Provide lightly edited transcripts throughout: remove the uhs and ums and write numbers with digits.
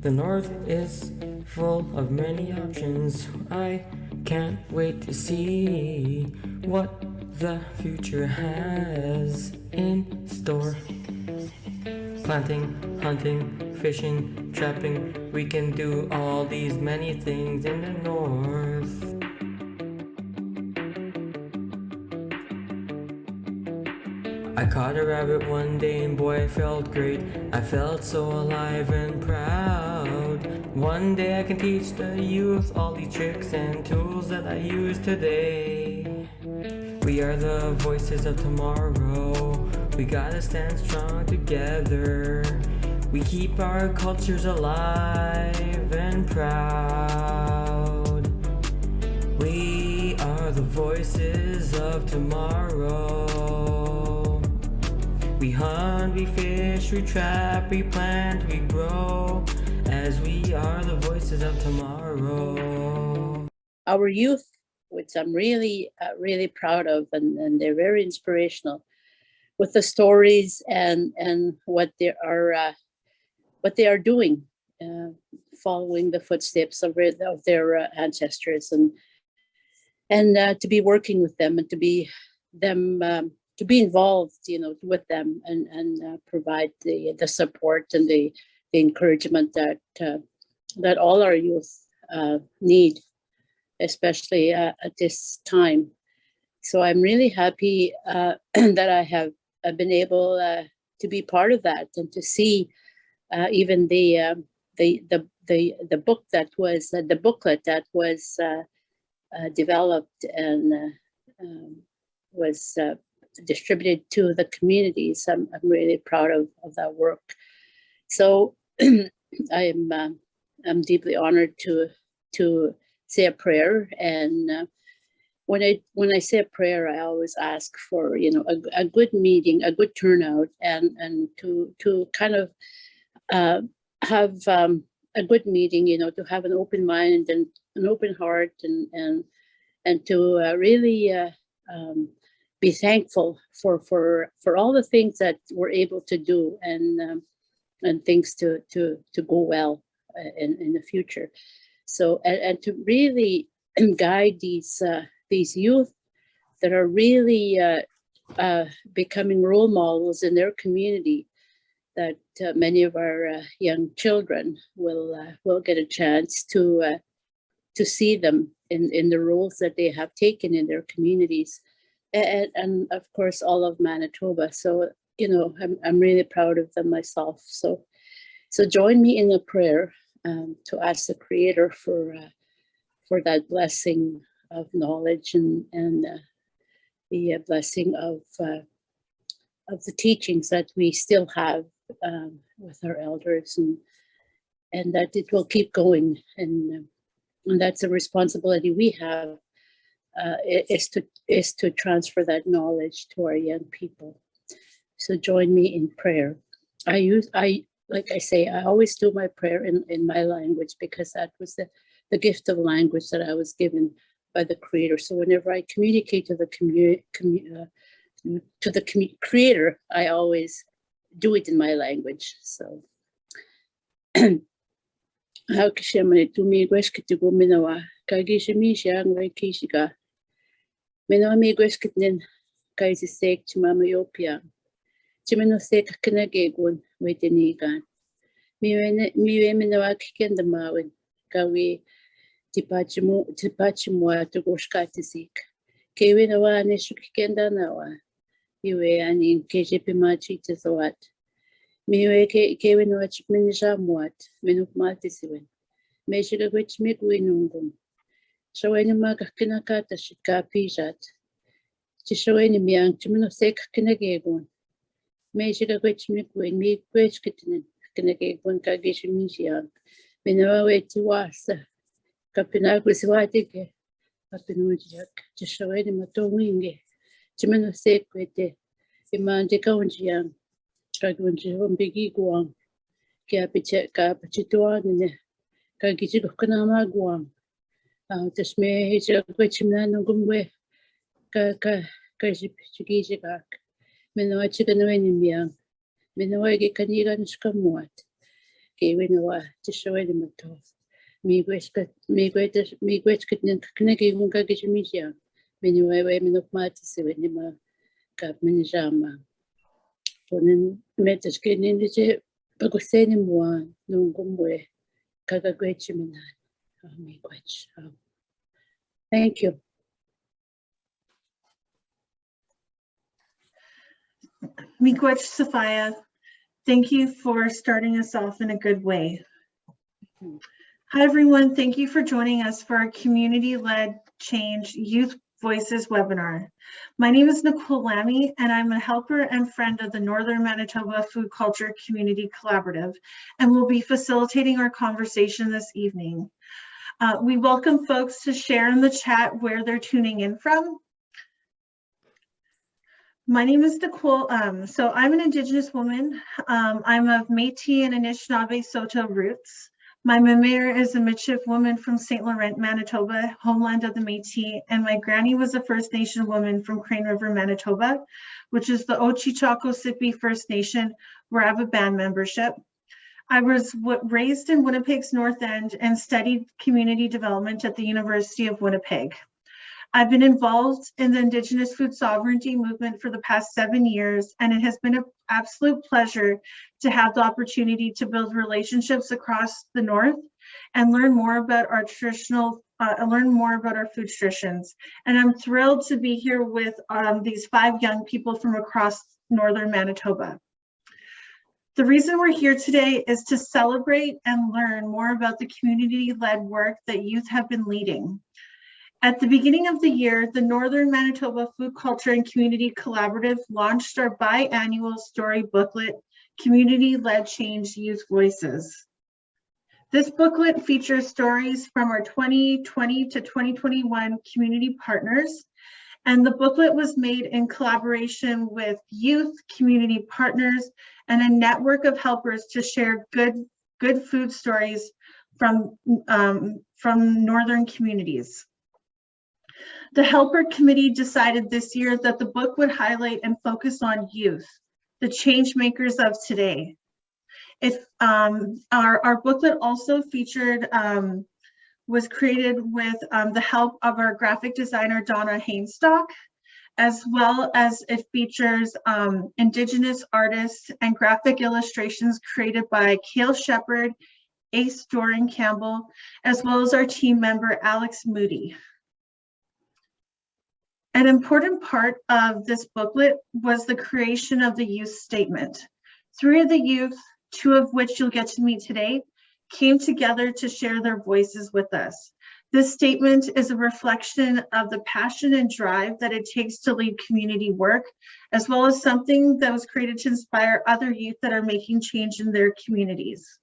The North is full of many options. I can't wait to see what the future has in store. Planting, hunting, fishing, trapping, we can do all these many things in the North. I caught a rabbit one day and boy I felt great. I felt so alive and proud. One day I can teach the youth all these tricks and tools that I use today. We are the voices of tomorrow. We gotta stand strong together. We keep our cultures alive and proud. We are the voices of tomorrow. We hunt, we fish, we trap, we plant, we grow, as we are the voices of tomorrow. Our youth, which I'm really proud of, and they're very inspirational with the stories and what they are doing, following the footsteps of their ancestors, and to be working with them and to be involved, with them and provide the support and the encouragement that all our youth need, especially at this time. So I'm really happy that I have been able to be part of that and to see even the book that was the booklet that was developed and was distributed to the communities. I'm really proud of that work. So I'm deeply honored to say a prayer, and when I say a prayer, I always ask for a good meeting, a good turnout, and to kind of have a good meeting, to have an open mind and an open heart, and to really be thankful for all the things that we're able to do and things to go well in the future. So and to really guide these youth that are really becoming role models in their community, that many of our young children will get a chance to see them in the roles that they have taken in their communities. And of course, all of Manitoba. So, I'm really proud of them myself. So join me in a prayer to ask the Creator for that blessing of knowledge and the blessing of the teachings that we still have with our elders, and that it will keep going. And that's a responsibility we have. Is to transfer that knowledge to our young people. So join me in prayer. I always do my prayer in my language, because that was the gift of language that I was given by the Creator. So whenever I communicate to the Creator, I always do it in my language. So how kishemane tu mi gweskiti go minawa kagishimi shang rekishika. Meno amigos kitnin kaisi sek chimama yopia. Chimeno sek kinagegun wetinigan. Miwe minawa kikenda mawin kawi tipachimwa to goshkatisik. Kewe nawa neshu kikenda nawa. Iwe anin kejipimachi tizawat. Miwe kewe nawa chikminisha muat. Menuk matisiwen. Meshiga gwich migwinungum. Shawani maga kinakata shika pijat. Chishawani miang chimino sek kinagegun. Meshiga gwich migwin mi gwich kitinin kinagegun kagishimishiang. Minawa weti wasa. Kapinagwisiwatike. Kapinujak. Chishawani matowinge. Chimino sek wete. Imandi kaunjiang. Kagunji humbigi guang. Kia piche ka pachituanine. Kagijigo kanama guang. Just me his gwechimna no gumwe ka chigijigak. Meno chicken winning young. Meno ge kanigan skamwat. Kiwinawa, Tishoy Mato. Miigwech kit Kneki Munga Gishmisha. Miniway Minopmatis, Winima, Cap Minijama. Ponen Metaskin in the Pagoseni Mua, Nungumwe, Kagagwechiminan. Miigwech. Thank you. Miigwech Sophia, thank you for starting us off in a good way. Hi, everyone. Thank you for joining us for our Community-Led Change Youth Voices webinar. My name is Nicole Lamy, and I'm a helper and friend of the Northern Manitoba Food Culture Community Collaborative, and will be facilitating our conversation this evening. We welcome folks to share in the chat where they're tuning in from. My name is Nicole. So I'm an Indigenous woman. I'm of Métis and Anishinaabe Saulteaux roots. My mère is a Michif woman from St. Laurent, Manitoba, homeland of the Métis, and my granny was a First Nation woman from Crane River, Manitoba, which is the Ochichako-Sipi First Nation, where I have a band membership. I was raised in Winnipeg's North End and studied community development at the University of Winnipeg. I've been involved in the Indigenous food sovereignty movement for the past 7 years, and it has been an absolute pleasure to have the opportunity to build relationships across the North and learn more about our food traditions. And I'm thrilled to be here with these 5 young people from across Northern Manitoba. The reason we're here today is to celebrate and learn more about the community-led work that youth have been leading. At the beginning of the year, the Northern Manitoba Food Culture and Community Collaborative launched our biannual story booklet, Community-Led Change Youth Voices. This booklet features stories from our 2020 to 2021 community partners, and the booklet was made in collaboration with youth, community partners, and a network of helpers to share good food stories from Northern communities. The Helper Committee decided this year that the book would highlight and focus on youth, the change makers of today. Our booklet also featured, was created with the help of our graphic designer, Donna Hainstock, as well as it features Indigenous artists and graphic illustrations created by Cale Shepherd, Ace Doran Campbell, as well as our team member, Alex Moody. An important part of this booklet was the creation of the youth statement. 3 of the youth, 2 of which you'll get to meet today, came together to share their voices with us. This statement is a reflection of the passion and drive that it takes to lead community work, as well as something that was created to inspire other youth that are making change in their communities.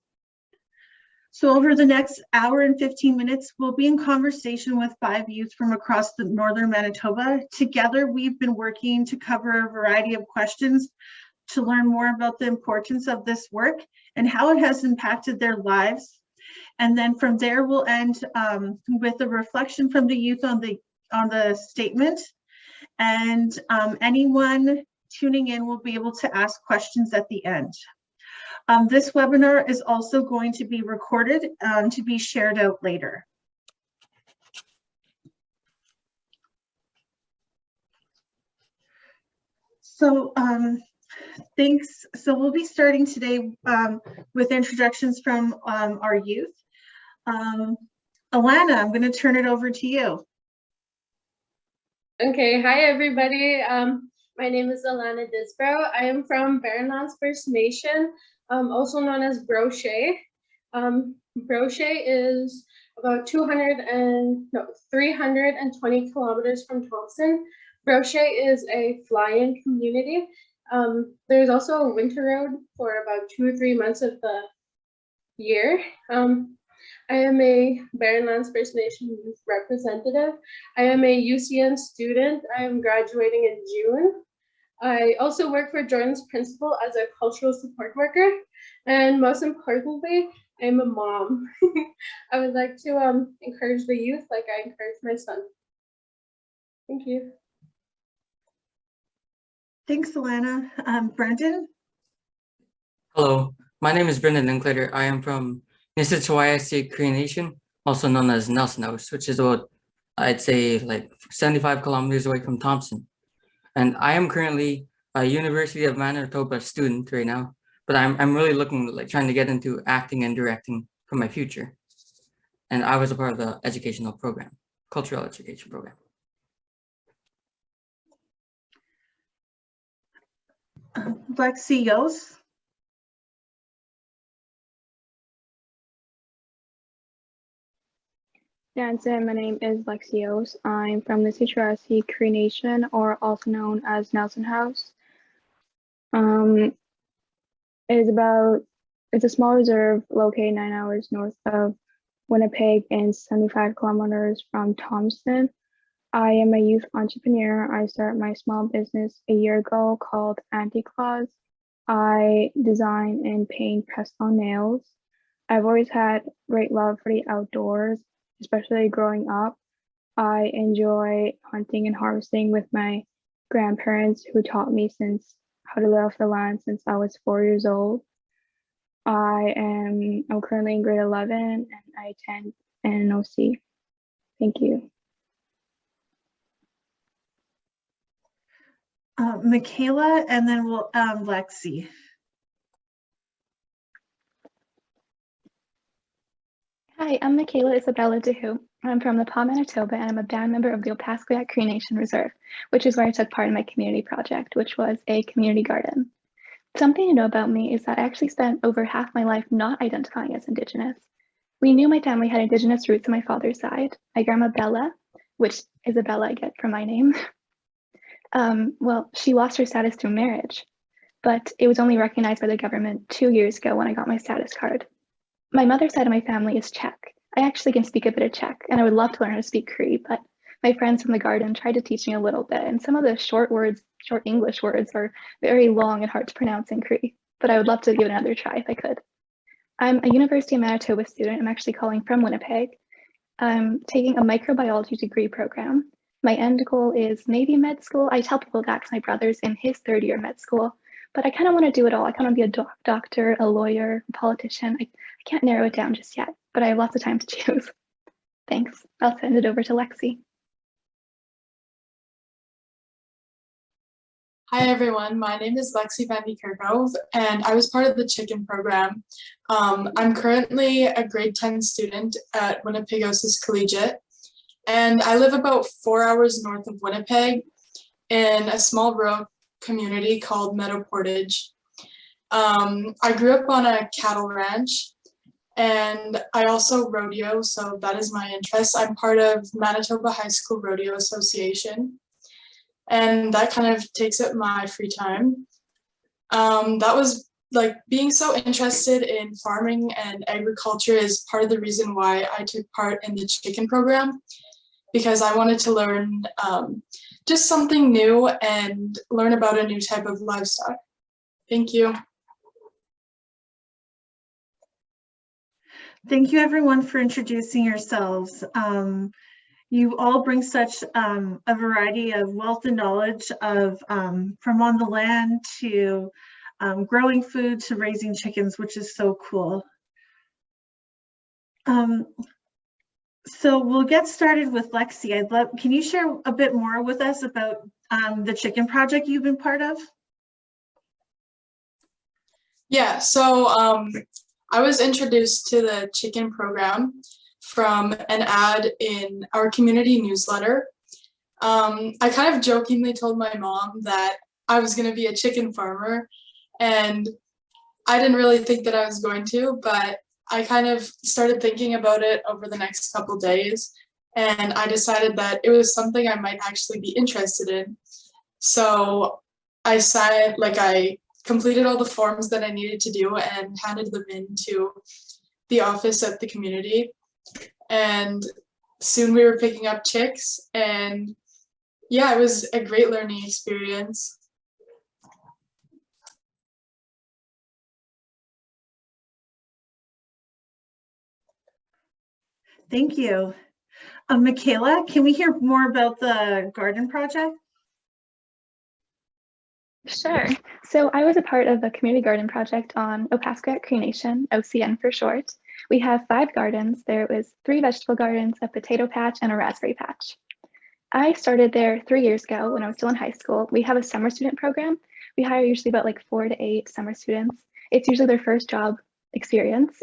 So over the next hour and 15 minutes, we'll be in conversation with 5 youth from across the Northern Manitoba. Together, we've been working to cover a variety of questions to learn more about the importance of this work and how it has impacted their lives. And then from there, we'll end with a reflection from the youth on the statement. And anyone tuning in will be able to ask questions at the end. This webinar is also going to be recorded to be shared out later. So thanks. So we'll be starting today with introductions from our youth. Alana, I'm going to turn it over to you. Okay, hi everybody. My name is Alana Disbrow. I am from Barrenlands First Nation, also known as Brochet. Brochet is about 320 kilometers from Thompson. Brochet is a fly-in community. There's also a winter road for about 2 or 3 months of the year. I am a Barrenlands First Nation youth representative. I am a UCN student. I am graduating in June. I also work for Jordan's Principal as a cultural support worker. And most importantly, I'm a mom. I would like to encourage the youth like I encourage my son. Thank you. Thanks, Alana. Brendan? Hello, My name is Brendan Linklater. I am from Nisitchwayasi Cree Nation, also known as Nelson House, which is about, I'd say, like 75 kilometers away from Thompson. And I am currently a University of Manitoba student right now, but I'm really looking, like trying to get into acting and directing for my future. And I was a part of the educational program, cultural education program. Lexi Yos. My name is Lexios. I'm from the Sitrasi Cree Nation, or also known as Nelson House. It's a small reserve located 9 hours north of Winnipeg and 75 kilometers from Thompson. I am a youth entrepreneur. I started my small business a year ago called Anti-Claus. I design and paint press-on nails. I've always had great love for the outdoors, especially growing up. I enjoy hunting and harvesting with my grandparents who taught me how to live off the land since I was 4 years old. I'm currently in grade 11 and I attend NMFCCC. Thank you. Michaela, and then we'll Lexi. Hi, I'm Michaela Isabella DeHoo. I'm from Nepal, Manitoba, and I'm a band member of the Opaskwayak Cree Nation Reserve, which is where I took part in my community project, which was a community garden. Something to know about me is that I actually spent over half my life not identifying as Indigenous. We knew my family had Indigenous roots on my father's side. My grandma Bella, which Isabella I get from my name, well, she lost her status through marriage, but it was only recognized by the government 2 years ago when I got my status card. My mother's side of my family is Czech. I actually can speak a bit of Czech, and I would love to learn how to speak Cree, but my friends from the garden tried to teach me a little bit, and some of the short English words are very long and hard to pronounce in Cree, but I would love to give it another try if I could. I'm a University of Manitoba student. I'm actually calling from Winnipeg. I'm taking a microbiology degree program. My end goal is maybe med school. I tell people that because my brother's in his 3rd year med school, but I kind of want to do it all. I kind of want to be a doctor, a lawyer, a politician. I can't narrow it down just yet, but I have lots of time to choose. Thanks. I'll send it over to Lexi. Hi everyone, my name is Lexi Van de Kerkhove and I was part of the chicken program. I'm currently a grade 10 student at Winnipegosis Collegiate and I live about 4 hours north of Winnipeg in a small rural community called Meadow Portage. I grew up on a cattle ranch and I also rodeo, so that is my interest. I'm part of Manitoba High School Rodeo Association. And that kind of takes up my free time. That was like being so interested in farming and agriculture is part of the reason why I took part in the chicken program, because I wanted to learn just something new and learn about a new type of livestock. Thank you. Thank you everyone for introducing yourselves. You all bring such a variety of wealth and knowledge of from on the land to growing food to raising chickens, which is so cool. So we'll get started with Lexi. Can you share a bit more with us about the chicken project you've been part of? Yeah, so I was introduced to the chicken program from an ad in our community newsletter. I kind of jokingly told my mom that I was going to be a chicken farmer, and I didn't really think that I was going to, but I kind of started thinking about it over the next couple days, and I decided that it was something I might actually be interested in. So I completed all the forms that I needed to do and handed them in to the office at the community. And soon we were picking up chicks, and yeah, it was a great learning experience. Thank you. Michaela, can we hear more about the garden project? Sure. So I was a part of a community garden project on Opaskwayak Cree Nation, OCN for short. We have 5 gardens. There was 3 vegetable gardens, a potato patch, and a raspberry patch. I started there 3 years ago when I was still in high school. We have a summer student program. We hire usually about like 4 to 8 summer students. It's usually their first job experience.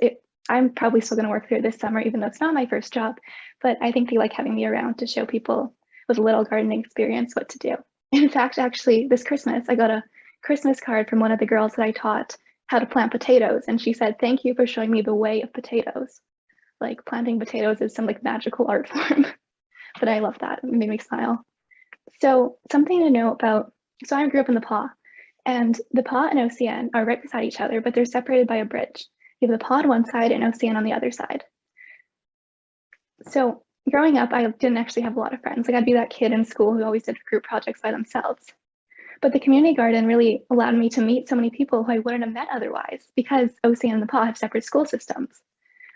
I'm probably still going to work there this summer, even though it's not my first job, but I think they like having me around to show people with a little gardening experience what to do. In fact, actually, this Christmas, I got a Christmas card from one of the girls that I taught how to plant potatoes, and she said, "Thank you for showing me the way of potatoes." Like planting potatoes is some like magical art form, but I love that. It made me smile. So something to know about, so I grew up in the Paw, and the Paw and OCN are right beside each other, but they're separated by a bridge. You have the Paw on one side and OCN on the other side. So growing up, I didn't actually have a lot of friends. Like I'd be that kid in school who always did group projects by themselves. But the community garden really allowed me to meet so many people who I wouldn't have met otherwise because OCN and the Paw have separate school systems.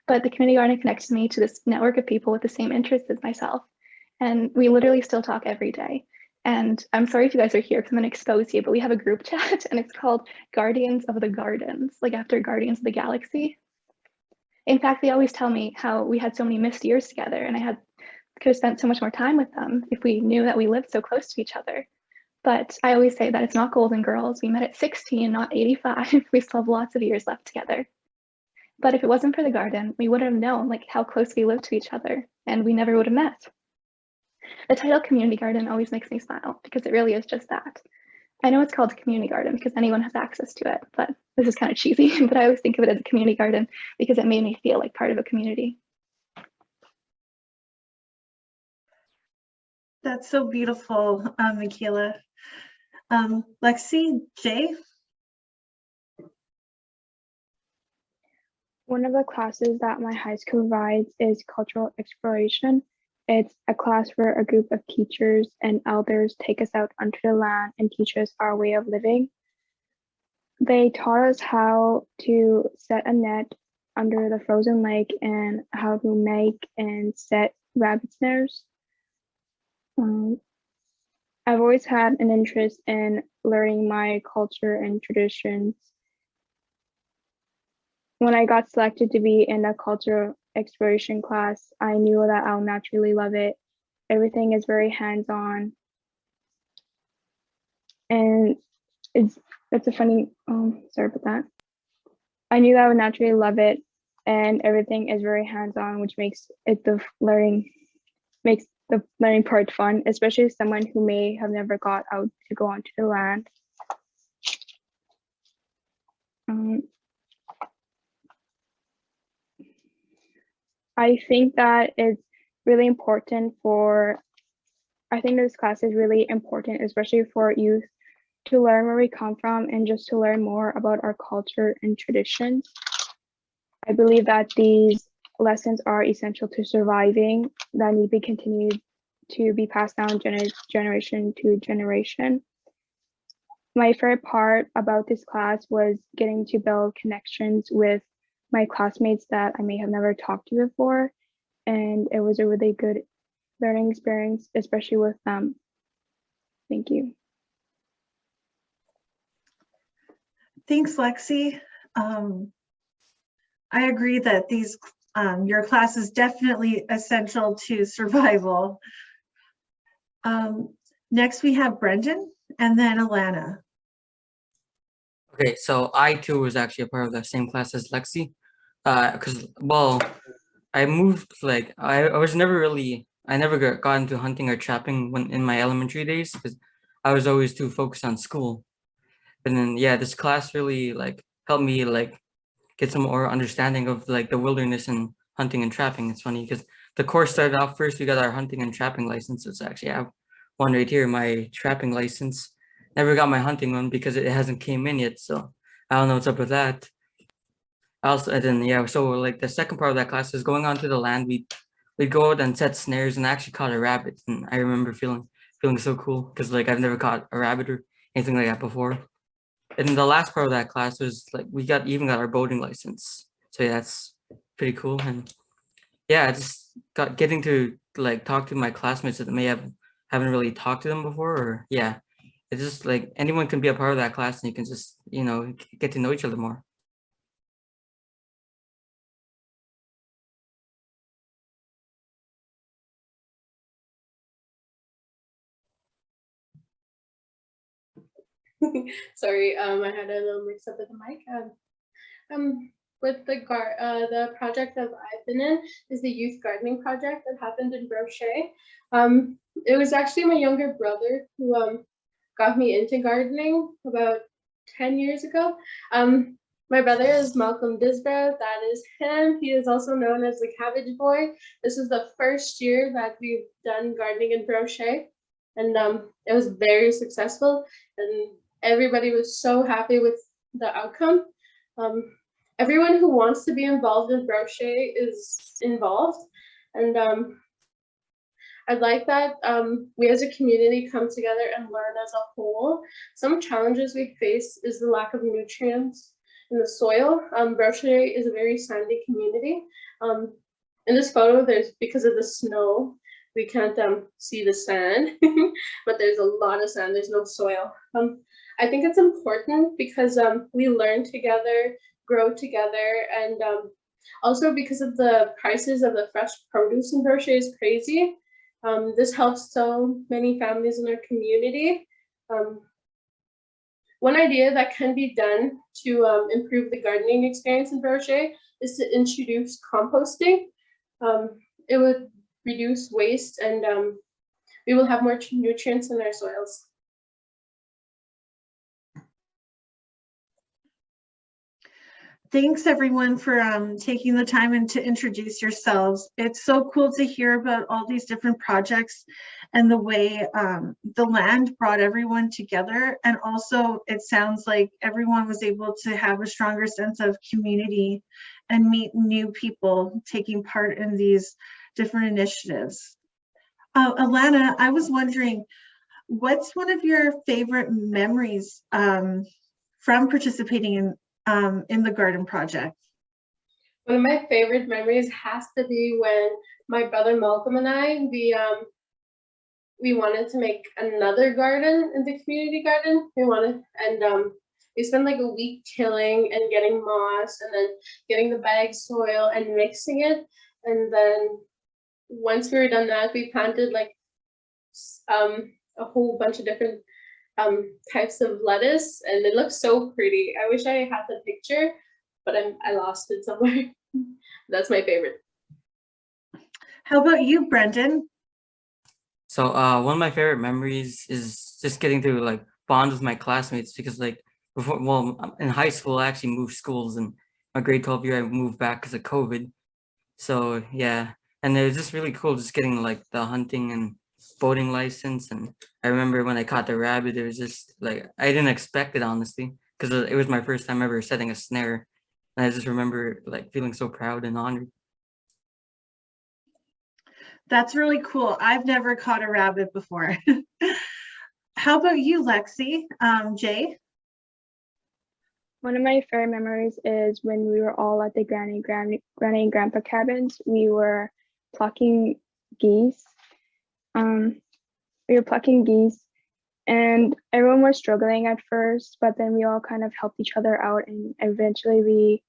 But the community garden connected me to this network of people with the same interests as myself. And we literally still talk every day. And I'm sorry if you guys are here because I'm going to expose you, but we have a group chat and it's called Guardians of the Gardens, like after Guardians of the Galaxy. In fact, they always tell me how we had so many missed years together and could have spent so much more time with them if we knew that we lived so close to each other. But I always say that it's not Golden Girls. We met at 16, not 85. We still have lots of years left together. But if it wasn't for the garden, we wouldn't have known like how close we lived to each other and we never would have met. The title community garden always makes me smile because it really is just that. I know it's called a community garden because anyone has access to it, but this is kind of cheesy, but I always think of it as a community garden because it made me feel like part of a community. That's so beautiful, Michaela. Lexi, Jay? One of the classes that my high school provides is cultural exploration. It's a class where a group of teachers and elders take us out onto the land and teach us our way of living. They taught us how to set a net under the frozen lake and how to make and set rabbit snares. I've always had an interest in learning my culture and traditions. When I got selected to be in a cultural exploration class, I knew that I'll naturally love it. Everything is very hands-on. And that's a funny, sorry about that. I knew that I would naturally love it and everything is very hands-on, which makes the learning part fun, especially as someone who may have never got out to go onto the land. I think that it's really important I think this class is really important, especially for youth, to learn where we come from and just to learn more about our culture and traditions. I believe that these lessons are essential to surviving, that need to be continued to be passed down generation to generation. My favorite part about this class was getting to build connections with my classmates that I may have never talked to before. And it was a really good learning experience, especially with them. Thank you. Thanks, Lexi. I agree that your class is definitely essential to survival. Next we have Brendan and then Alana. Okay, so I too was actually a part of the same class as Lexi. Because, well, I moved, like, I never got into hunting or trapping when in my elementary days because I was always too focused on school. But then, yeah, this class really, like, helped me, like, get some more understanding of, like, the wilderness and hunting and trapping. It's funny because the course started off first, we got our hunting and trapping licenses. Actually, I have one right here, my trapping license. Never got my hunting one because it hasn't came in yet, so I don't know what's up with that. Also, and then yeah, so like the second part of that class is going onto the land. We'd go out and set snares and I actually caught a rabbit, and I remember feeling so cool because like I've never caught a rabbit or anything like that before. And then the last part of that class was like we even got our boating license. So yeah, that's pretty cool. And yeah, I just getting to like talk to my classmates that haven't really talked to them before, or yeah, it's just like anyone can be a part of that class, and you can just, you know, get to know each other more. Sorry, I had a little mix up with the mic. With the project that I've been in is the youth gardening project that happened in Brochet. It was actually my younger brother who got me into gardening about 10 years ago. My brother is Malcolm Disbrow, that is him. He is also known as the Cabbage Boy. This is the first year that we've done gardening in Brochet, and it was very successful, and everybody was so happy with the outcome. Everyone who wants to be involved in Brochet is involved, and I'd like that we as a community come together and learn as a whole. Some challenges we face is the lack of nutrients in the soil. Brochet is a very sandy community. In this photo, because of the snow, we can't see the sand, but there's a lot of sand, there's no soil. I think it's important because we learn together, grow together, and also because of the prices of the fresh produce in Brochet is crazy. This helps so many families in our community. One idea that can be done to improve the gardening experience in Brochet is to introduce composting. It would reduce waste, and we will have more nutrients in our soils. Thanks everyone for taking the time and to introduce yourselves. It's so cool to hear about all these different projects and the way the land brought everyone together. And also it sounds like everyone was able to have a stronger sense of community and meet new people taking part in these different initiatives. Alana, I was wondering, what's one of your favorite memories from participating in the garden project? One of my favorite memories has to be when my brother Malcolm and I, we wanted to make another garden in the community garden. We spent like a week tilling and getting moss and then getting the bag soil and mixing it. And then once we were done that, we planted like a whole bunch of different types of lettuce, and it looks so pretty. I wish I had the picture, but I lost it somewhere. That's my favorite. How about you, Brendan? So one of my favorite memories is just getting to like bond with my classmates, because like in high school I actually moved schools, and my grade 12 year I moved back because of COVID. So yeah, and it was just really cool just getting like the hunting and boating license. And I remember when I caught the rabbit, it was just like I didn't expect it, honestly, because it was my first time ever setting a snare, and I just remember like feeling so proud and honored. That's really cool. I've never caught a rabbit before. How about you, Lexi? Jay? One of my favorite memories is when we were all at the granny and grandpa cabins. We were plucking geese. And everyone was struggling at first, but then we all kind of helped each other out, and eventually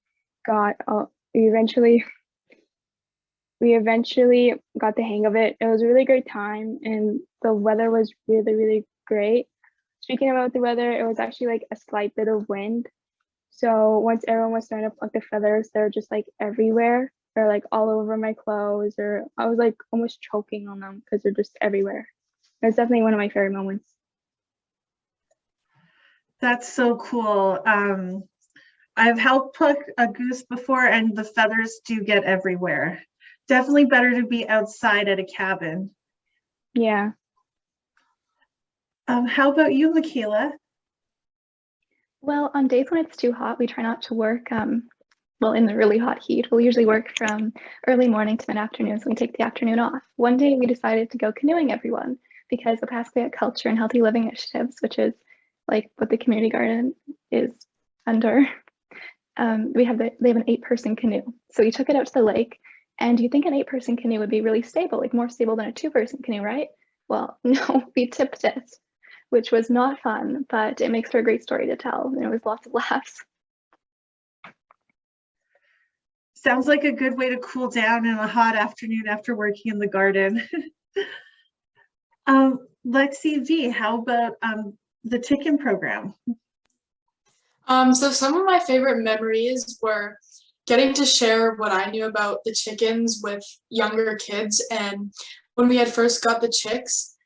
we eventually got the hang of it. It was a really great time, and the weather was really, really great. Speaking about the weather, it was actually like a slight bit of wind. So once everyone was starting to pluck the feathers, they're just like everywhere, or like all over my clothes, or I was like almost choking on them because they're just everywhere. It's definitely one of my favorite moments. That's so cool. I've helped pluck a goose before, and the feathers do get everywhere. Definitely better to be outside at a cabin. Yeah. How about you, Michaela? Well, on days when it's too hot, we try not to work. Well, in the really hot heat, we'll usually work from early morning to mid-afternoon, so we take the afternoon off. One day we decided to go canoeing, everyone, because the Pascagoula Culture and Healthy Living Initiatives, which is like what the community garden is under, they have an 8-person canoe. So we took it out to the lake, and you think an 8-person canoe would be really stable, like more stable than a 2-person canoe, right? Well, no, we tipped it. which was not fun, but it makes for a great story to tell. And it was lots of laughs. Sounds like a good way to cool down in a hot afternoon after working in the garden. Lexi V, how about the chicken program? So some of my favorite memories were getting to share what I knew about the chickens with younger kids. And when we had first got the chicks,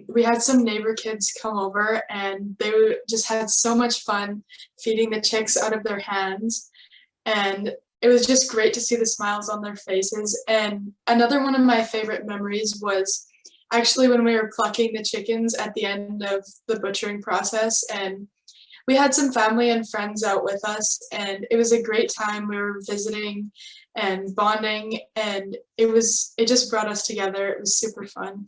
we had some neighbor kids come over and they just had so much fun feeding the chicks out of their hands. And it was just great to see the smiles on their faces. And another one of my favorite memories was actually when we were plucking the chickens at the end of the butchering process. And we had some family and friends out with us, and it was a great time. We were visiting and bonding, and it just brought us together. It was super fun.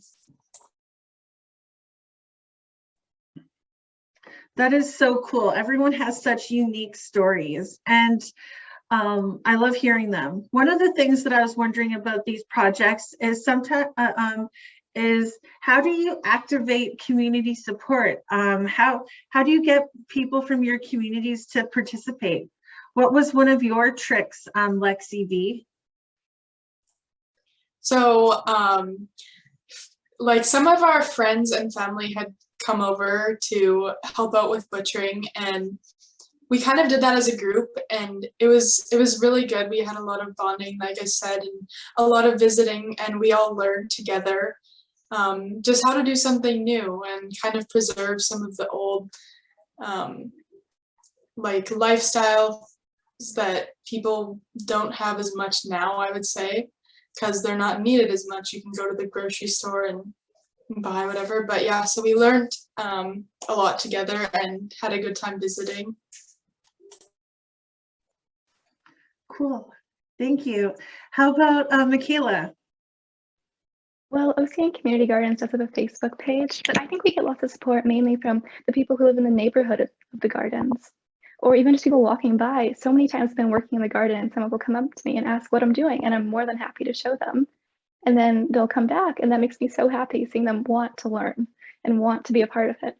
That is so cool. Everyone has such unique stories, and I love hearing them. One of the things that I was wondering about these projects is how do you activate community support? How do you get people from your communities to participate? What was one of your tricks, Lexi V? So like some of our friends and family had come over to help out with butchering, and we kind of did that as a group, and it was really good. We had a lot of bonding, like I said, and a lot of visiting, and we all learned together just how to do something new and kind of preserve some of the old like lifestyles that people don't have as much now, I would say, because they're not needed as much. You can go to the grocery store and buy whatever. But yeah, so we learned a lot together and had a good time visiting. Cool, thank you. How about Michaela? Well, OCN Community Gardens does have a Facebook page, but I think we get lots of support mainly from the people who live in the neighborhood of the gardens, or even just people walking by. So many times I've been working in the garden and someone will come up to me and ask what I'm doing, and I'm more than happy to show them. And then they'll come back, and that makes me so happy seeing them want to learn and want to be a part of it.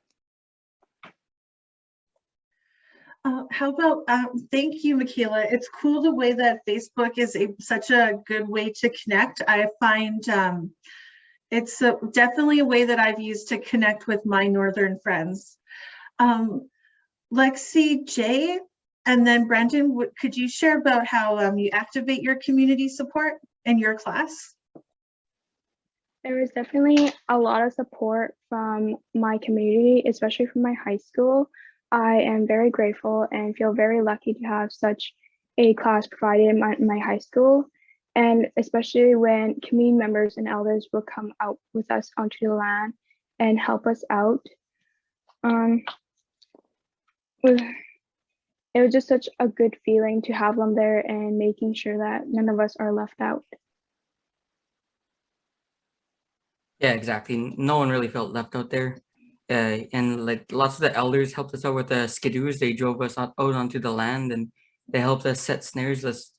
How about, thank you, Michaela. It's cool the way that Facebook is such a good way to connect. I find it's definitely a way that I've used to connect with my Northern friends. Lexi J, and then Brendan, could you share about how you activate your community support in your class? There was definitely a lot of support from my community, especially from my high school. I am very grateful and feel very lucky to have such a class provided in my high school, and especially when community members and elders will come out with us onto the land and help us out. It was just such a good feeling to have them there and making sure that none of us are left out. Yeah, exactly. No one really felt left out there. And like lots of the elders helped us out with the skidoos. They drove us out onto the land and they helped us set snares. Just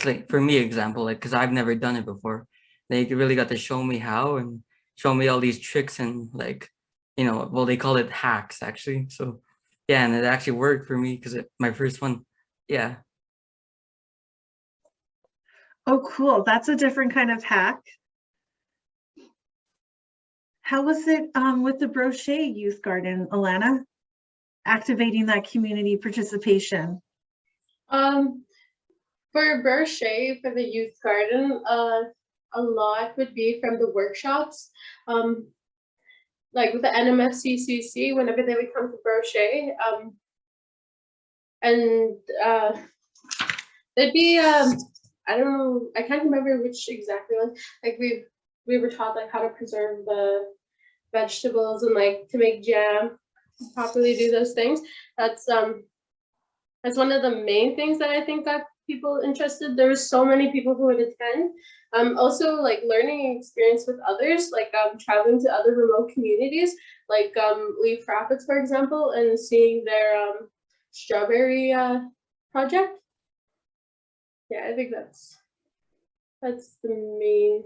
like for me, example, like because I've never done it before. They really got to show me how and show me all these tricks and like, well, they call it hacks actually. So yeah, and it actually worked for me because my first one. Yeah. Oh, cool. That's a different kind of hack. How was it with the Brochet Youth Garden, Alana? Activating that community participation. For Brochet, for the youth garden, a lot would be from the workshops. Like with the NMFCCC, whenever they would come to Brochet, and there'd be I don't know, I can't remember which exactly one. Like we were taught like how to preserve the vegetables and like to make jam, properly do those things. That's one of the main things that I think got people interested. There were so many people who would attend. Also like learning experience with others, like traveling to other remote communities, like Leaf Rapids, for example, and seeing their strawberry project. Yeah, I think that's the main.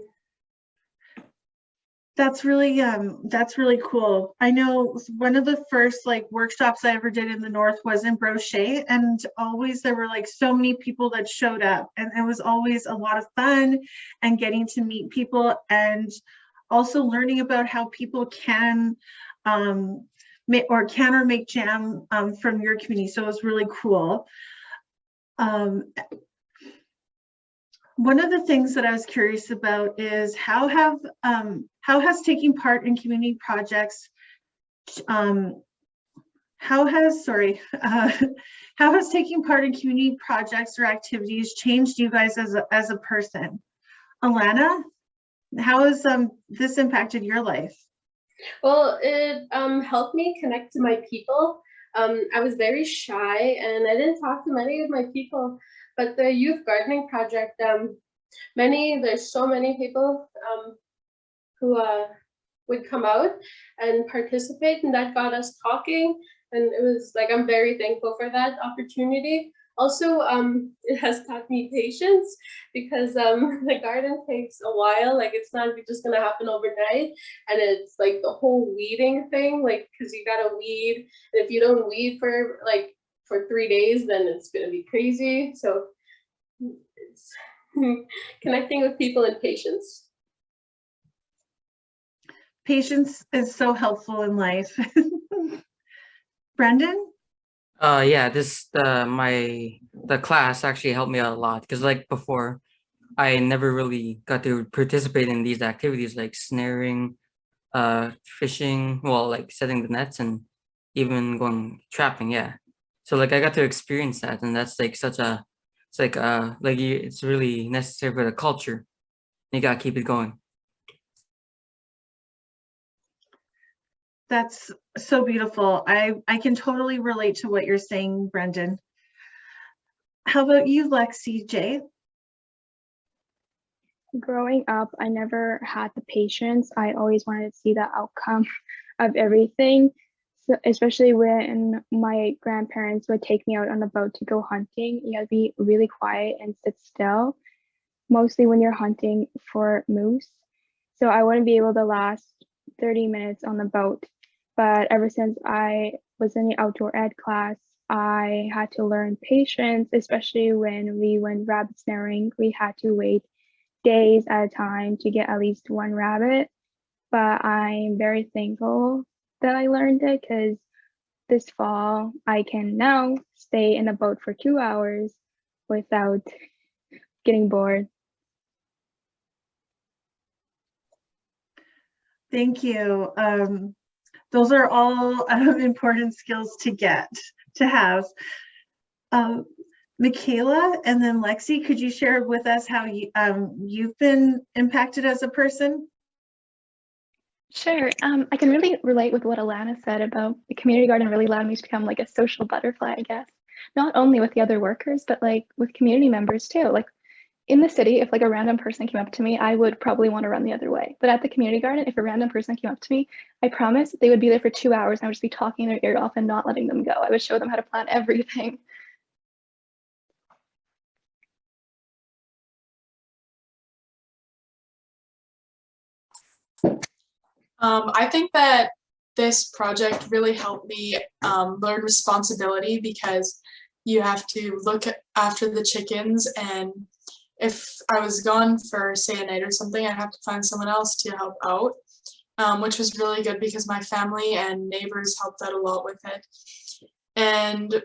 That's really cool. I know one of the first like workshops I ever did in the North was in Brochet, and always there were like so many people that showed up, and it was always a lot of fun and getting to meet people, and also learning about how people can make jam from your community. So it was really cool. One of the things that I was curious about is how has taking part in community projects, how has taking part in community projects or activities changed you guys as a person? Alana, how has this impacted your life? Well, it helped me connect to my people. I was very shy and I didn't talk to many of my people, but the youth gardening project, there's so many people who would come out and participate, and that got us talking. And it was like, I'm very thankful for that opportunity. Also, it has taught me patience because the garden takes a while. Like, it's not just gonna happen overnight. And it's like the whole weeding thing, like, because you gotta weed. And if you don't weed for 3 days, then it's gonna be crazy. So it's connecting with people and patience. Patience is so helpful in life. Brendan? Yeah, the class actually helped me out a lot, because like before, I never really got to participate in these activities like snaring, fishing, well, like setting the nets, and even going trapping. Yeah, so like I got to experience that, and that's like it's really necessary for the culture. You gotta keep it going. That's so beautiful. I can totally relate to what you're saying, Brendan. How about you, Lexi J? Growing up, I never had the patience. I always wanted to see the outcome of everything. So especially when my grandparents would take me out on a boat to go hunting, you gotta be really quiet and sit still, mostly when you're hunting for moose. So I wouldn't be able to last 30 minutes on the boat. But ever since I was in the outdoor ed class, I had to learn patience, especially when we went rabbit snaring. We had to wait days at a time to get at least one rabbit. But I'm very thankful that I learned it, because this fall I can now stay in a boat for 2 hours without getting bored. Thank you. Those are all important skills to have. Michaela and then Lexi, could you share with us how you've been impacted as a person? Sure. I can really relate with what Alana said about the community garden. Really allowed me to become like a social butterfly, I guess. Not only with the other workers, but like with community members too. Like in the city, if like a random person came up to me, I would probably want to run the other way. But at the community garden, if a random person came up to me, I promise they would be there for 2 hours and I would just be talking their ear off and not letting them go. I would show them how to plant everything. I think that this project really helped me learn responsibility, because you have to look after the chickens, and if I was gone for say a night or something, I'd have to find someone else to help out, which was really good because my family and neighbors helped out a lot with it. And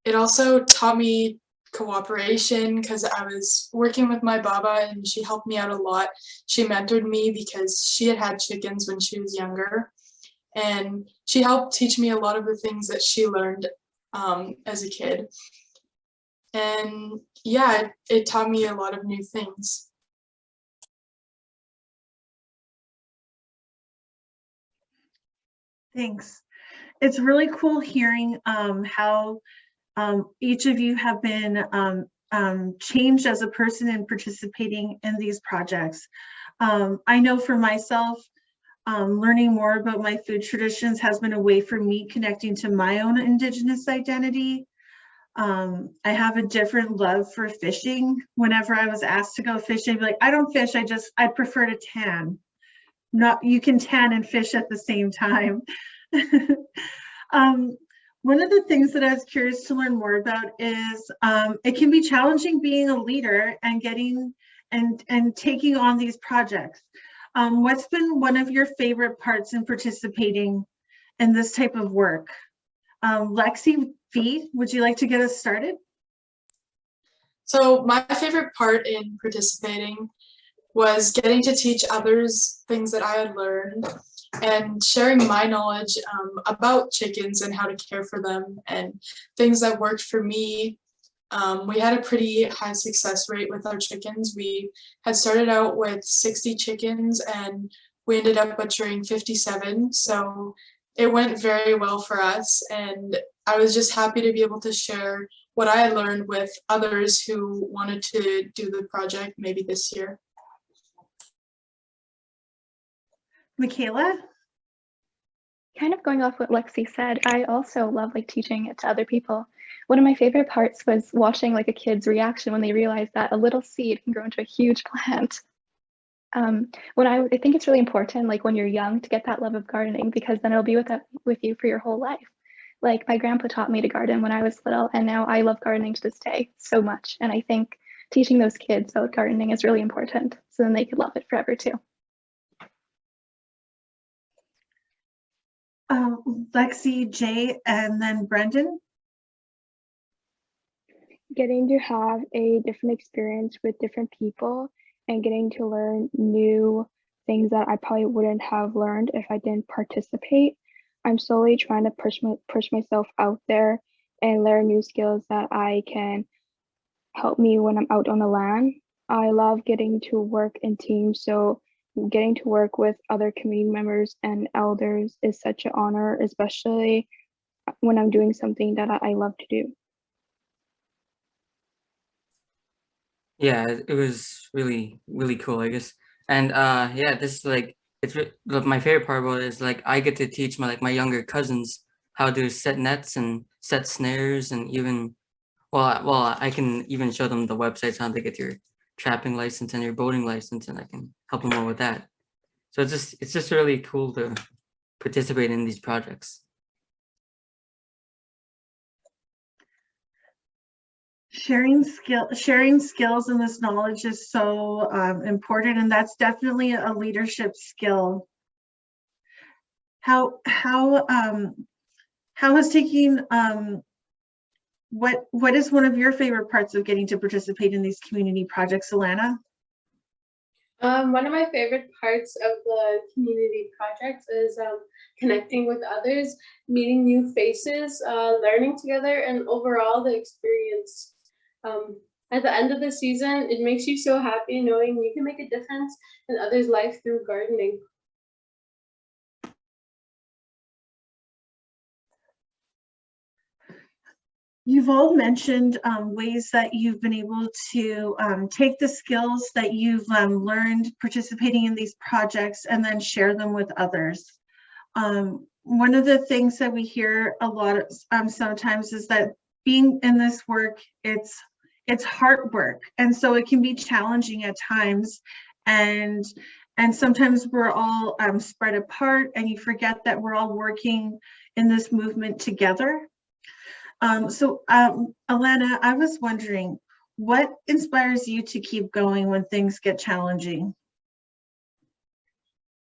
it also taught me cooperation, because I was working with my baba and she helped me out a lot. She mentored me because she had had chickens when she was younger, and she helped teach me a lot of the things that she learned as a kid. And yeah, it taught me a lot of new things. Thanks. It's really cool hearing how each of you have been changed as a person in participating in these projects. I know for myself, learning more about my food traditions has been a way for me connecting to my own Indigenous identity. I have a different love for fishing. Whenever I was asked to go fishing, I'd be like, I don't fish, I prefer to tan. not, you can tan and fish at the same time. One of the things that I was curious to learn more about is it can be challenging being a leader and getting and taking on these projects. What's been one of your favorite parts in participating in this type of work? Lexi V, would you like to get us started? So my favorite part in participating was getting to teach others things that I had learned and sharing my knowledge about chickens and how to care for them and things that worked for me. We had a pretty high success rate with our chickens. We had started out with 60 chickens and we ended up butchering 57. So it went very well for us. And I was just happy to be able to share what I had learned with others who wanted to do the project maybe this year. Michaela? Kind of going off what Lexi said, I also love like teaching it to other people. One of my favorite parts was watching like a kid's reaction when they realized that a little seed can grow into a huge plant. I think it's really important, like when you're young, to get that love of gardening, because then it'll be with you for your whole life. Like my grandpa taught me to garden when I was little, and now I love gardening to this day so much. And I think teaching those kids about gardening is really important, so then they could love it forever too. Lexi, Jay, and then Brendan. Getting to have a different experience with different people and getting to learn new things that I probably wouldn't have learned if I didn't participate. I'm slowly trying to push myself out there and learn new skills that I can help me when I'm out on the land. I love getting to work in teams, so getting to work with other community members and elders is such an honor, especially when I'm doing something that I love to do. Yeah, it was really, really cool, I guess. And yeah, this is like, my favorite part about it is like I get to teach my younger cousins how to set nets and set snares, and even well I can even show them the websites how to get your trapping license and your boating license, and I can help them out with that. So it's just really cool to participate in these projects. Sharing skills and this knowledge is so important, and that's definitely a leadership skill. How is taking what is one of your favorite parts of getting to participate in these community projects, Alana? One of my favorite parts of the community projects is connecting with others, meeting new faces, learning together, and overall the experience. At the end of the season, it makes you so happy knowing you can make a difference in others' life through gardening. You've all mentioned ways that you've been able to take the skills that you've learned participating in these projects and then share them with others. One of the things that we hear a lot of sometimes is that being in this work, it's hard work, and so it can be challenging at times, and sometimes we're all spread apart, and you forget that we're all working in this movement together. Alana, I was wondering, what inspires you to keep going when things get challenging?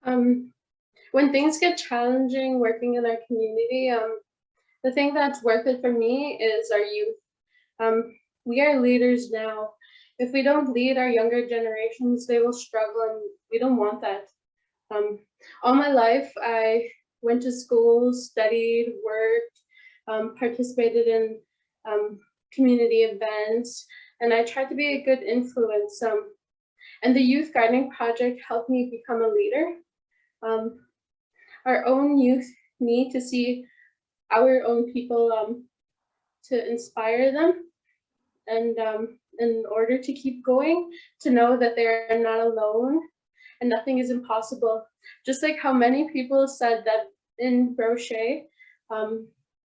When things get challenging working in our community, the thing that's worth it for me is our youth. We are leaders now. If we don't lead our younger generations, they will struggle, and we don't want that. All my life, I went to school, studied, worked, participated in community events, and I tried to be a good influence. And the Youth Gardening Project helped me become a leader. Our own youth need to see our own people to inspire them, and in order to keep going, to know that they're not alone and nothing is impossible. Just like how many people said that in Brochet,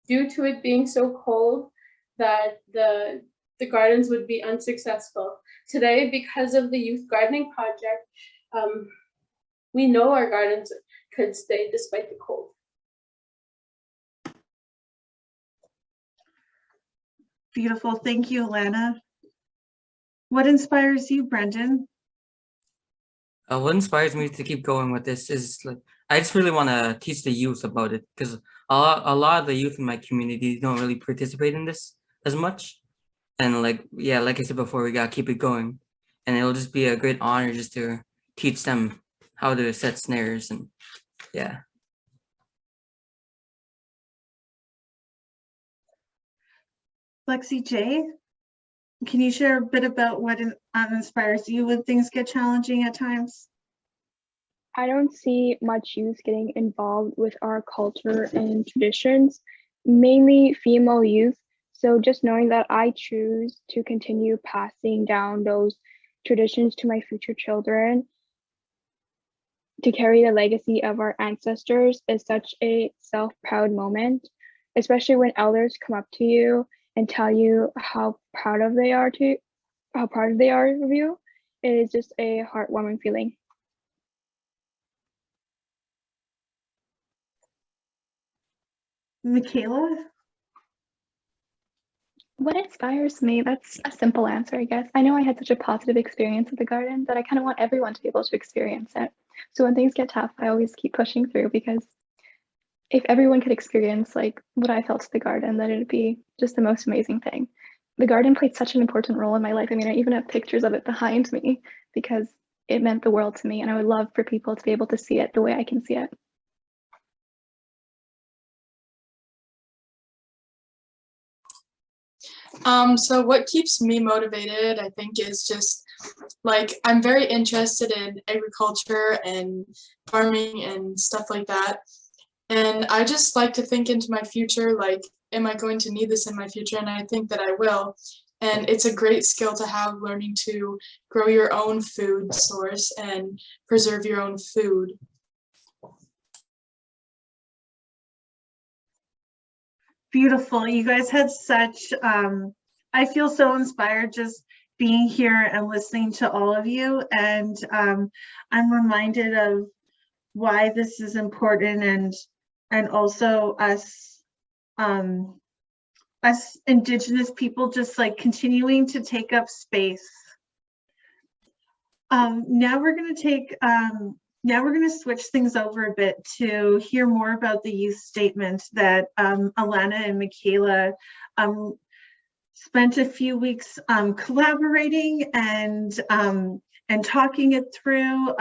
due to it being so cold, that the gardens would be unsuccessful. Today, because of the Youth Gardening Project, we know our gardens could stay despite the cold. Beautiful. Thank you, Alana. What inspires you, Brendan? What inspires me to keep going with this is like I just really want to teach the youth about it, because a lot of the youth in my community don't really participate in this as much. And like, yeah, like I said before, we gotta keep it going, and it'll just be a great honor just to teach them how to set snares. And yeah. Lexi J, can you share a bit about what inspires you when things get challenging at times? I don't see much youth getting involved with our culture and traditions, mainly female youth. So just knowing that I choose to continue passing down those traditions to my future children, to carry the legacy of our ancestors, is such a self-proud moment, especially when elders come up to you and tell you how proud they are of you. It is just a heartwarming feeling. Michaela? What inspires me? That's a simple answer, I guess. I know I had such a positive experience with the garden that I kind of want everyone to be able to experience it. So when things get tough, I always keep pushing through, because if everyone could experience like what I felt at the garden, then it'd be just the most amazing thing. The garden played such an important role in my life. I mean, I even have pictures of it behind me because it meant the world to me, and I would love for people to be able to see it the way I can see it. So what keeps me motivated, I think, is just like I'm very interested in agriculture and farming and stuff like that. And I just like to think into my future, like, am I going to need this in my future? And I think that I will. And it's a great skill to have, learning to grow your own food source and preserve your own food. Beautiful. You guys had such, I feel so inspired just being here and listening to all of you. And I'm reminded of why this is important, and also us Indigenous people just like continuing to take up space. Now we're going to switch things over a bit to hear more about the youth statement that Alana and Michaela spent a few weeks collaborating and talking it through.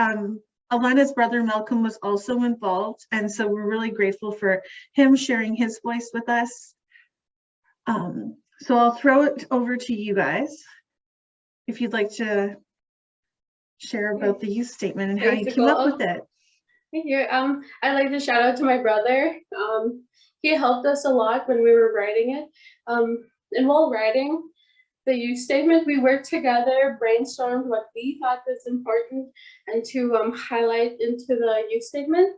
Alana's brother Malcolm was also involved, and so we're really grateful for him sharing his voice with us. So I'll throw it over to you guys if you'd like to share about the youth statement and how you came up with it. Thank you. I'd like to shout out to my brother. He helped us a lot when we were writing it. And while writing the youth statement, we worked together, brainstormed what we thought was important and to highlight into the youth statement.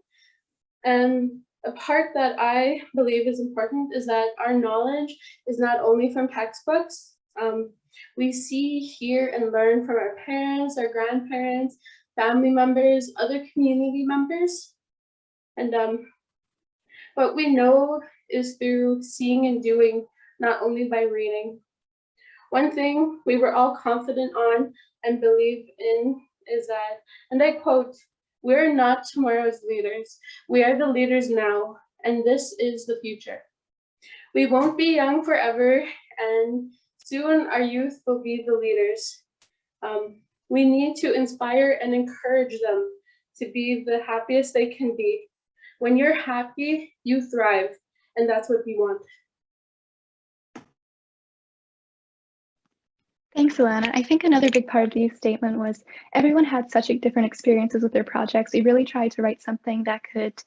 And a part that I believe is important is that our knowledge is not only from textbooks. We see, hear, and learn from our parents, our grandparents, family members, other community members. And what we know is through seeing and doing, not only by reading. One thing we were all confident on and believe in is that, and I quote, "We're not tomorrow's leaders. We are the leaders now, and this is the future. We won't be young forever, and soon our youth will be the leaders." We need to inspire and encourage them to be the happiest they can be. When you're happy, you thrive, and that's what we want. Thanks, Alana. I think another big part of the youth statement was everyone had such different experiences with their projects. We really tried to write something that could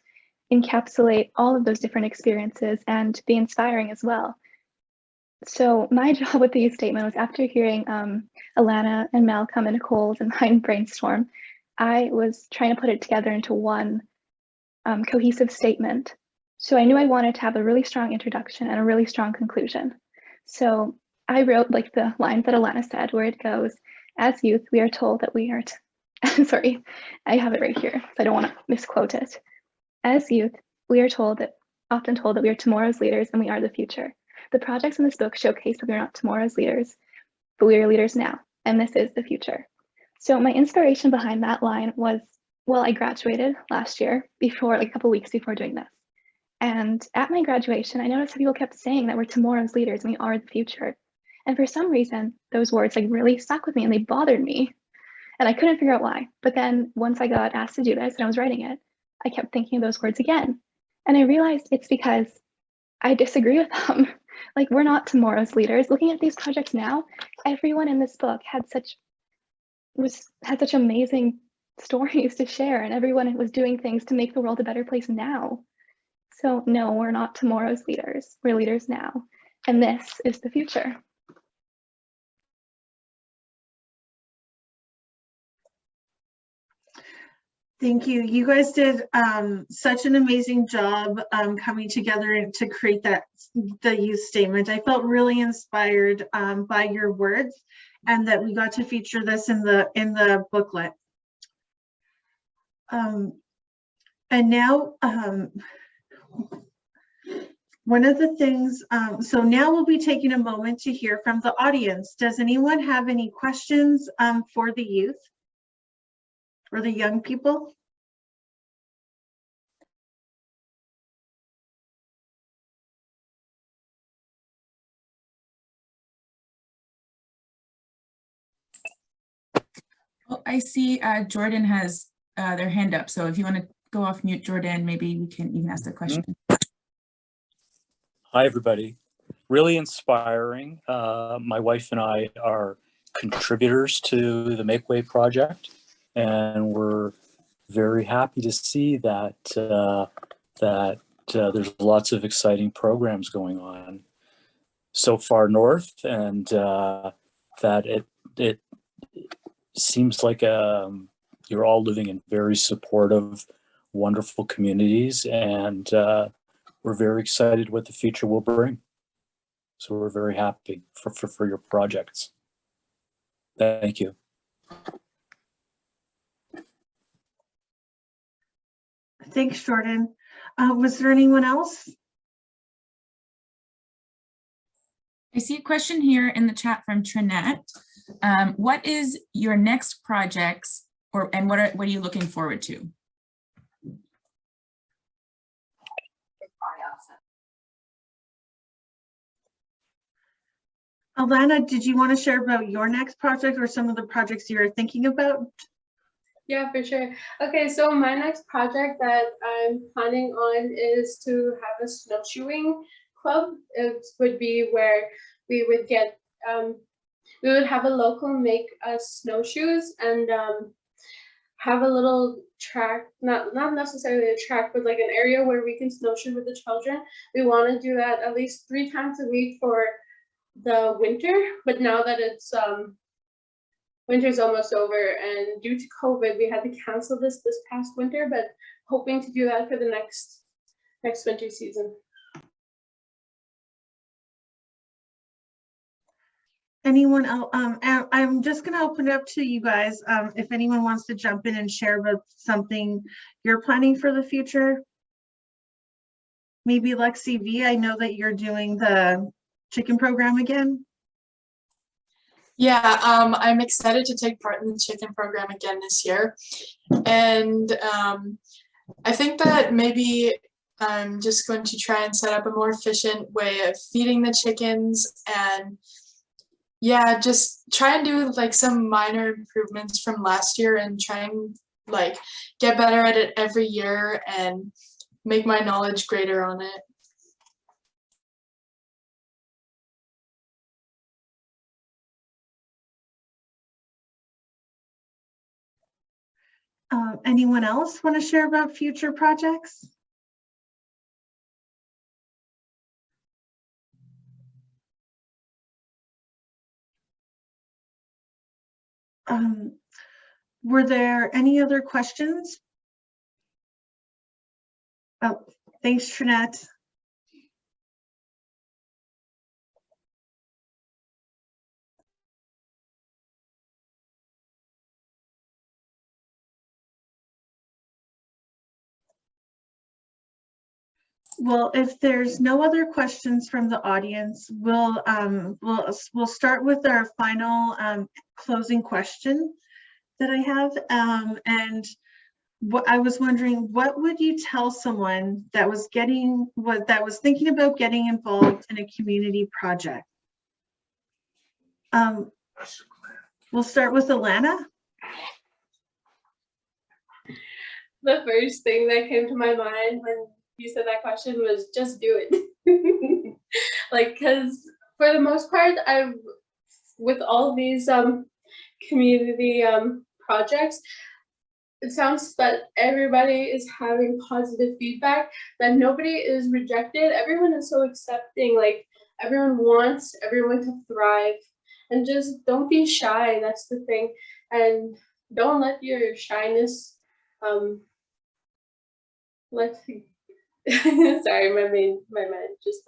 encapsulate all of those different experiences and be inspiring as well. So my job with the youth statement was, after hearing Alana and Malcolm and Nicole's and mine brainstorm, I was trying to put it together into one cohesive statement. So I knew I wanted to have a really strong introduction and a really strong conclusion. So I wrote like the lines that Alana said, where it goes, "As youth, we are told that we are sorry, I have it right here, so I don't want to misquote it. As youth, we are often told that we are tomorrow's leaders and we are the future. The projects in this book showcase that we are not tomorrow's leaders, but we are leaders now, and this is the future. So my inspiration behind that line was, well, I graduated last year before, like a couple weeks before doing this. And at my graduation, I noticed that people kept saying that we're tomorrow's leaders and we are the future. And for some reason, those words like really stuck with me and they bothered me. And I couldn't figure out why. But then once I got asked to do this and I was writing it, I kept thinking of those words again. And I realized it's because I disagree with them. Like, we're not tomorrow's leaders. Looking at these projects now, everyone in this book had such amazing stories to share, and everyone was doing things to make the world a better place now. So no, we're not tomorrow's leaders. We're leaders now. And this is the future. Thank you. You guys did such an amazing job coming together to create the youth statement. I felt really inspired by your words, and that we got to feature this in the booklet. And now, one of the things, so now we'll be taking a moment to hear from the audience. Does anyone have any questions for the youth or the young people? Well, I see Jordan has their hand up. So if you want to go off mute, Jordan, maybe you can ask the question. Hi, everybody. Really inspiring. My wife and I are contributors to the MakeWay project, and we're very happy to see that there's lots of exciting programs going on so far north, and that it seems like you're all living in very supportive, wonderful communities, and we're very excited what the future will bring. So we're very happy for your projects. Thank you. Thanks, Jordan. Was there anyone else? I see a question here in the chat from Trinette. What is your next projects, and what are you looking forward to? Alana, did you want to share about your next project or some of the projects you're thinking about? Yeah, for sure. Okay, so my next project that I'm planning on is to have a snowshoeing club. It would be where we would get, we would have a local make us snowshoes and have a little track, not necessarily a track, but like an area where we can snowshoe with the children. We want to do that at least 3 times a week for the winter, but now that it's winter's almost over and due to COVID we had to cancel this past winter, but hoping to do that for the next winter season. Anyone else? I'm just going to open it up to you guys. If anyone wants to jump in and share about something you're planning for the future. Maybe Lexi V, I know that you're doing the chicken program again. Yeah, I'm excited to take part in the chicken program again this year. And I think that maybe I'm just going to try and set up a more efficient way of feeding the chickens, and yeah, just try and do like some minor improvements from last year and try and like get better at it every year and make my knowledge greater on it. Anyone else want to share about future projects? Were there any other questions? Oh, thanks, Trinette. Well, if there's no other questions from the audience, we'll start with our final closing question that I have. And what I was wondering, what would you tell someone that was thinking about getting involved in a community project? We'll start with Alana. The first thing that came to my mind when you said that question was just do it. Like, because for the most part, with all these community projects, it sounds that everybody is having positive feedback, that nobody is rejected. Everyone is so accepting, like everyone wants everyone to thrive, and just don't be shy. That's the thing. And don't let your shyness sorry, my mind just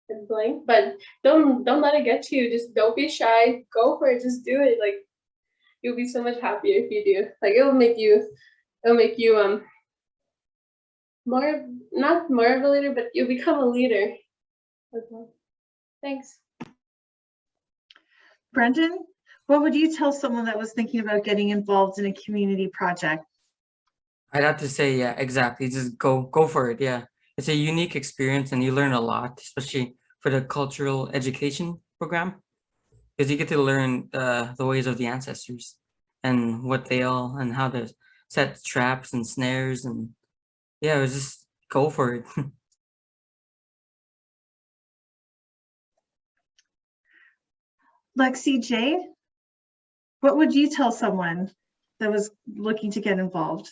went blank. But don't let it get to you. Just don't be shy. Go for it. Just do it. Like, you'll be so much happier if you do. Like, it'll make you not more of a leader, but you'll become a leader as well. Thanks. Brendan, what would you tell someone that was thinking about getting involved in a community project? I'd have to say, yeah, exactly. Just go for it. Yeah, it's a unique experience, and you learn a lot, especially for the cultural education program, because you get to learn the ways of the ancestors and what they all and how to set traps and snares, and yeah, it was just go for it. Lexi J, what would you tell someone that was looking to get involved?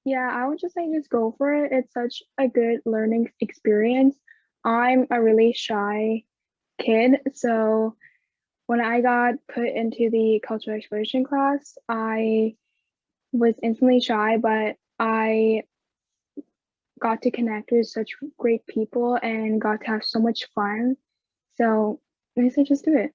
Yeah, I would just say just go for it. It's such a good learning experience. I'm a really shy kid, so when I got put into the cultural exploration class, I was instantly shy, but I got to connect with such great people and got to have so much fun. So I say just do it.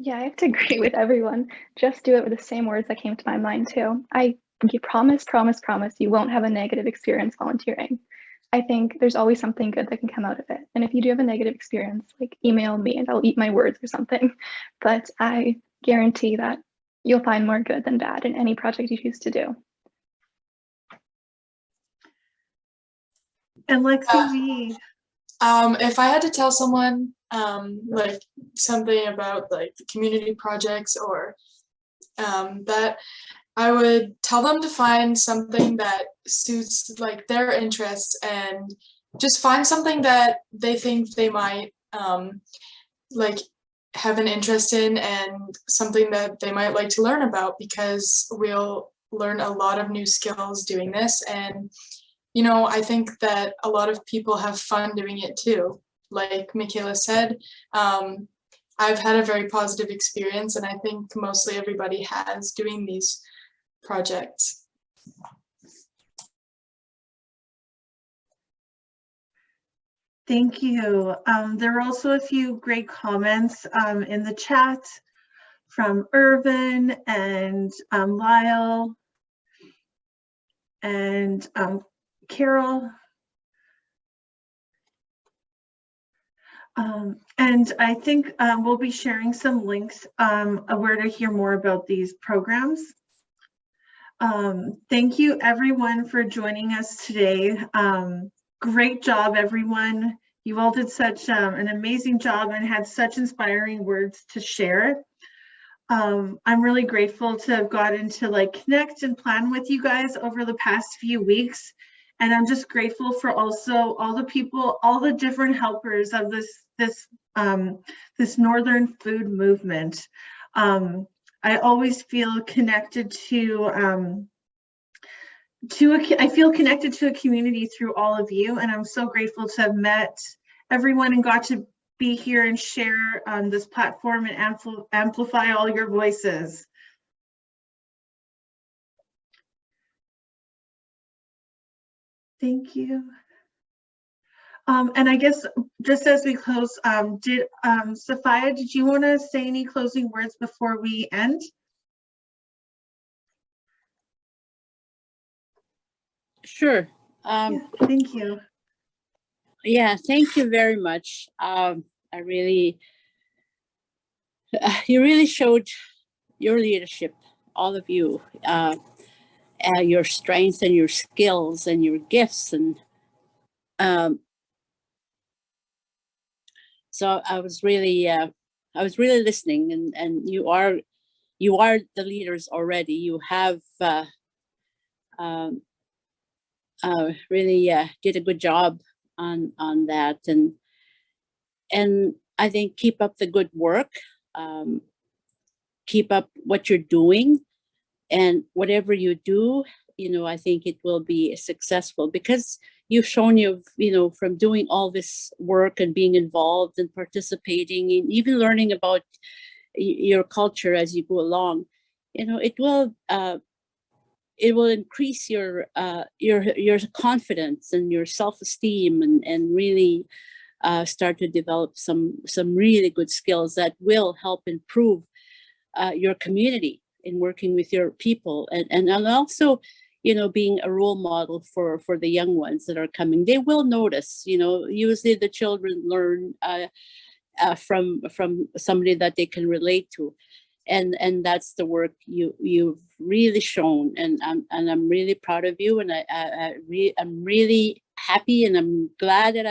Yeah, I have to agree with everyone. Just do it with the same words that came to my mind too. You promise, you won't have a negative experience volunteering. I think there's always something good that can come out of it. And if you do have a negative experience, like email me and I'll eat my words or something. But I guarantee that you'll find more good than bad in any project you choose to do. And Lexi V. If I had to tell someone like something about like the community projects or that, I would tell them to find something that suits like their interests and just find something that they think they might like have an interest in and something that they might like to learn about, because we'll learn a lot of new skills doing this. And you know, I think that a lot of people have fun doing it too. Like Michaela said, I've had a very positive experience, and I think mostly everybody has doing these projects. Thank you. There are also a few great comments in the chat from Irvin and Lyle and Carol. And I think we'll be sharing some links where to hear more about these programs. Thank you everyone for joining us today. Great job, everyone. You all did such an amazing job and had such inspiring words to share. I'm really grateful to have gotten to like connect and plan with you guys over the past few weeks. And I'm just grateful for also all the people, all the different helpers of this Northern food movement. I always feel connected I feel connected to a community through all of you, and I'm so grateful to have met everyone and got to be here and share this platform and amplify all your voices. Thank you. And I guess just as we close, Sophia, did you want to say any closing words before we end? Sure. Yeah, thank you. Yeah, thank you very much. I really, you really showed your leadership, all of you, your strengths and your skills and your gifts, and so I was really listening, and you are the leaders already. You have um, really did a good job on that, and I think keep up the good work. Keep up what you're doing, and whatever you do, I think it will be successful, because you've shown from doing all this work and being involved and participating and even learning about your culture as you go along. It will increase your confidence and your self-esteem, and really start to develop some really good skills that will help improve your community in working with your people, and also being a role model for the young ones that are coming. They will notice. Usually the children learn from somebody that they can relate to, and that's the work you've really shown, and I'm really proud of you, and I'm really happy, and I'm glad that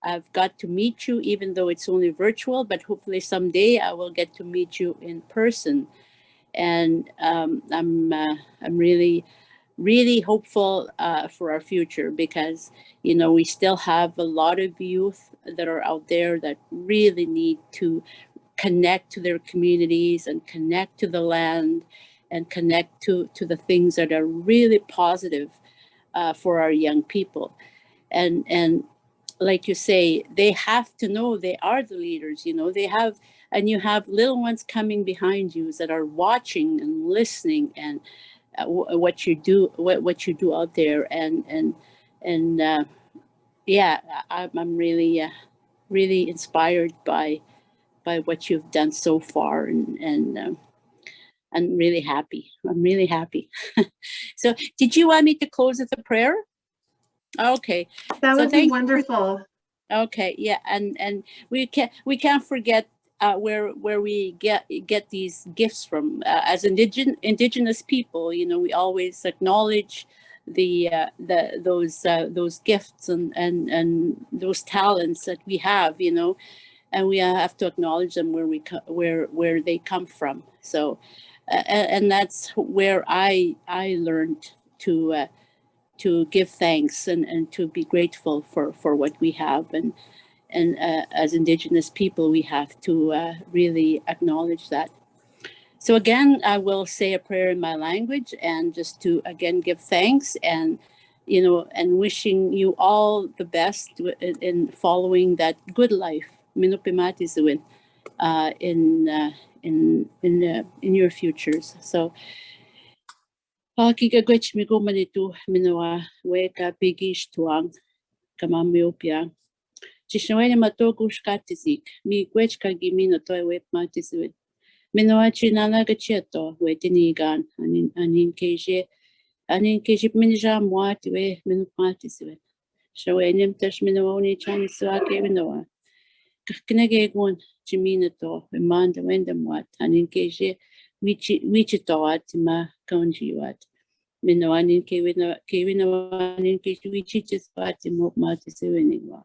I've got to meet you, even though it's only virtual, but hopefully someday I will get to meet you in person. And I'm really, really hopeful for our future, because we still have a lot of youth that are out there that really need to connect to their communities and connect to the land and connect to the things that are really positive for our young people. And like you say, they have to know they are the leaders. And you have little ones coming behind you that are watching and listening, and what you do out there, and yeah, I'm really really inspired by what you've done so far, and I'm really happy. So did you want me to close with a prayer? Okay. That So would be thank you. wonderful. Okay, yeah, and we can't forget where we get these gifts from, as indigenous people. We always acknowledge those gifts and those talents that we have, and we have to acknowledge them where they come from. So, and that's where I learned to give thanks and to be grateful for what we have, and as Indigenous people, we have to really acknowledge that. So again, I will say a prayer in my language, and just to again give thanks, and and wishing you all the best in following that good life, Minupimatizuin, in your futures. So Pakigagwech migo manitu minawa weka pigish tuang kamamiopia. Chishnawene matogush katizik, mi gwech kagimino toy wep matisuit. Minawa chinana gacheto, wetinigan, anin keje minja mwati we minupatisuit. Shawenim tash minawoni chaniswake minowa. Knegegun chiminato, emanda wendamwat, anin keje wichitoat ma konjiwat. Minoanin kewinawanin keje wichitiswat mop matisuiniwa.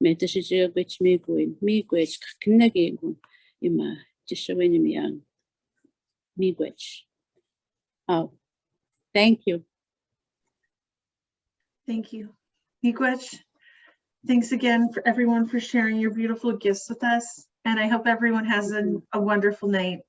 Meta shijia gwech mi gwech knegegun ima chishawenim yang mi gwech. Oh, thank you. Thank you. Miigwech, thanks again for everyone for sharing your beautiful gifts with us. And I hope everyone has a wonderful night.